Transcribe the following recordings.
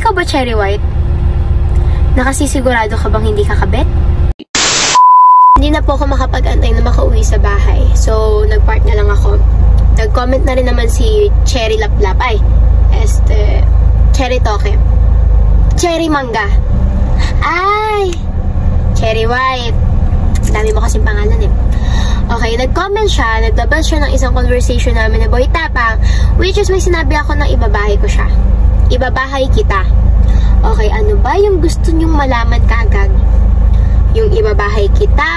Ikaw ba, Cherry White? Nakasisigurado ka bang hindi kakabit? Hindi na po ako makapag-antay na makauwi sa bahay. So, nag-park na lang ako. Nag-comment na rin naman si Cherry Laplap. Cherry Toke. Cherry Mangga. Ay! Cherry White. Dami mo kasing pangalan eh. Okay, nag-comment siya, naglabas siya ng isang conversation namin ni Boy Tapang, which is may sinabi ako na ibabahay ko siya. Ibabahay kita. Okay, ano ba yung gusto nyong malaman kaagad? Yung ibabahay kita?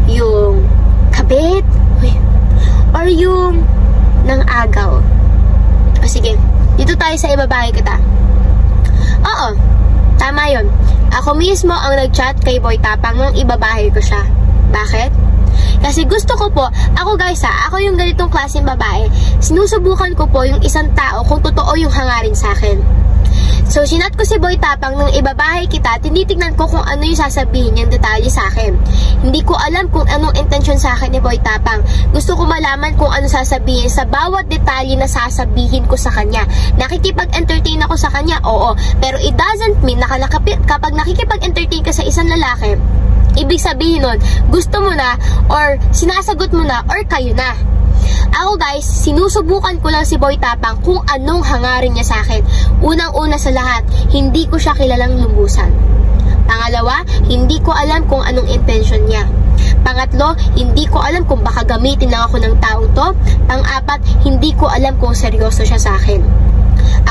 Yung kabit? Or yung nang agaw? O sige, dito tayo sa ibabahay kita. Oo, tama yun. Ako mismo ang nag-chat kay Boy Tapang nung ibabahay ko siya. Bakit? Kasi gusto ko po, ako guys ako yung ganitong klaseng babae, sinusubukan ko po yung isang tao kung totoo yung hangarin sa akin. So, sinat ko si Boy Tapang nung ibabahay kita, tinitignan ko kung ano yung sasabihin niyang detalye sa akin. Hindi ko alam kung anong intensyon sa akin ni Boy Tapang. Gusto ko malaman kung ano sasabihin sa bawat detalye na sasabihin ko sa kanya. Nakikipag-entertain ako sa kanya, oo. Pero it doesn't mean na kapag nakikipag-entertain ka sa isang lalaki, ibig sabihin nun, gusto mo na, or sinasagot mo na, or kayo na. Ako guys, sinusubukan ko lang si Boy Tapang kung anong hangarin niya sa akin. Unang-una sa lahat, hindi ko siya kilalang lumbusan. Pangalawa, hindi ko alam kung anong intention niya. Pangatlo, hindi ko alam kung baka gamitin lang ako ng taong to. Pang-apat, hindi ko alam kung seryoso siya sa akin.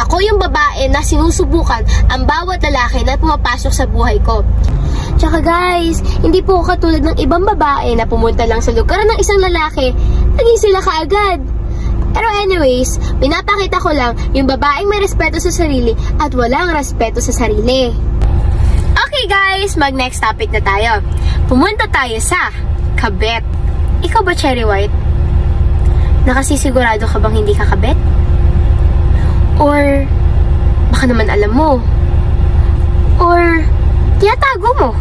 Ako yung babae na sinusubukan ang bawat lalaki na pumapasok sa buhay ko. Tsaka guys, hindi po ako katulad ng ibang babae na pumunta lang sa lugar ng isang lalaki, naging sila kaagad. Pero anyways, pinapakita ko lang yung babaeng may respeto sa sarili at walang respeto sa sarili. Okay guys, mag-next topic na tayo. Pumunta tayo sa kabit. Ikaw ba, Cherry White? Nakasisigurado ka bang hindi kakabit? Or baka naman alam mo? Or tinatago mo?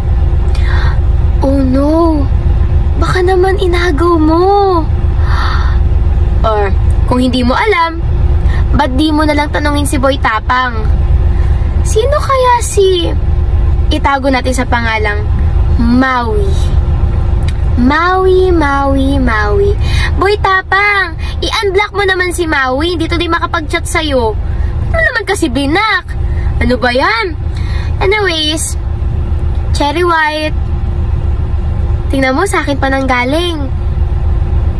Oh no, baka naman inagaw mo. Or kung hindi mo alam, ba't di mo nalang tanungin si Boy Tapang? Sino kaya si... Itago natin sa pangalang Maui. Maui. Boy Tapang, i-unblock mo naman si Maui. Hindi to di makapag-chat sa'yo. Ano naman kasi binak? Ano ba yan? Anyways, Cherry White, tingnan mo, sa akin pa nang galing.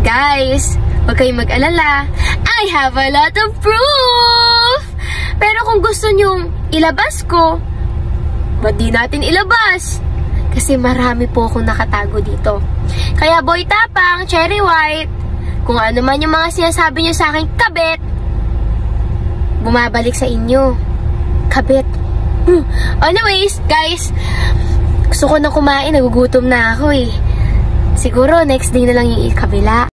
Guys, huwag kayong mag-alala. I have a lot of proof! Pero kung gusto nyong ilabas ko, ba't di natin ilabas? Kasi marami po akong nakatago dito. Kaya Boy Tapang, Cherry White, kung ano man yung mga sinasabi nyo sa akin, kabit, bumabalik sa inyo. Kabit. Anyways, guys, gusto ko na kumain, nagugutom na ako eh. Siguro next day na lang yung ikabila.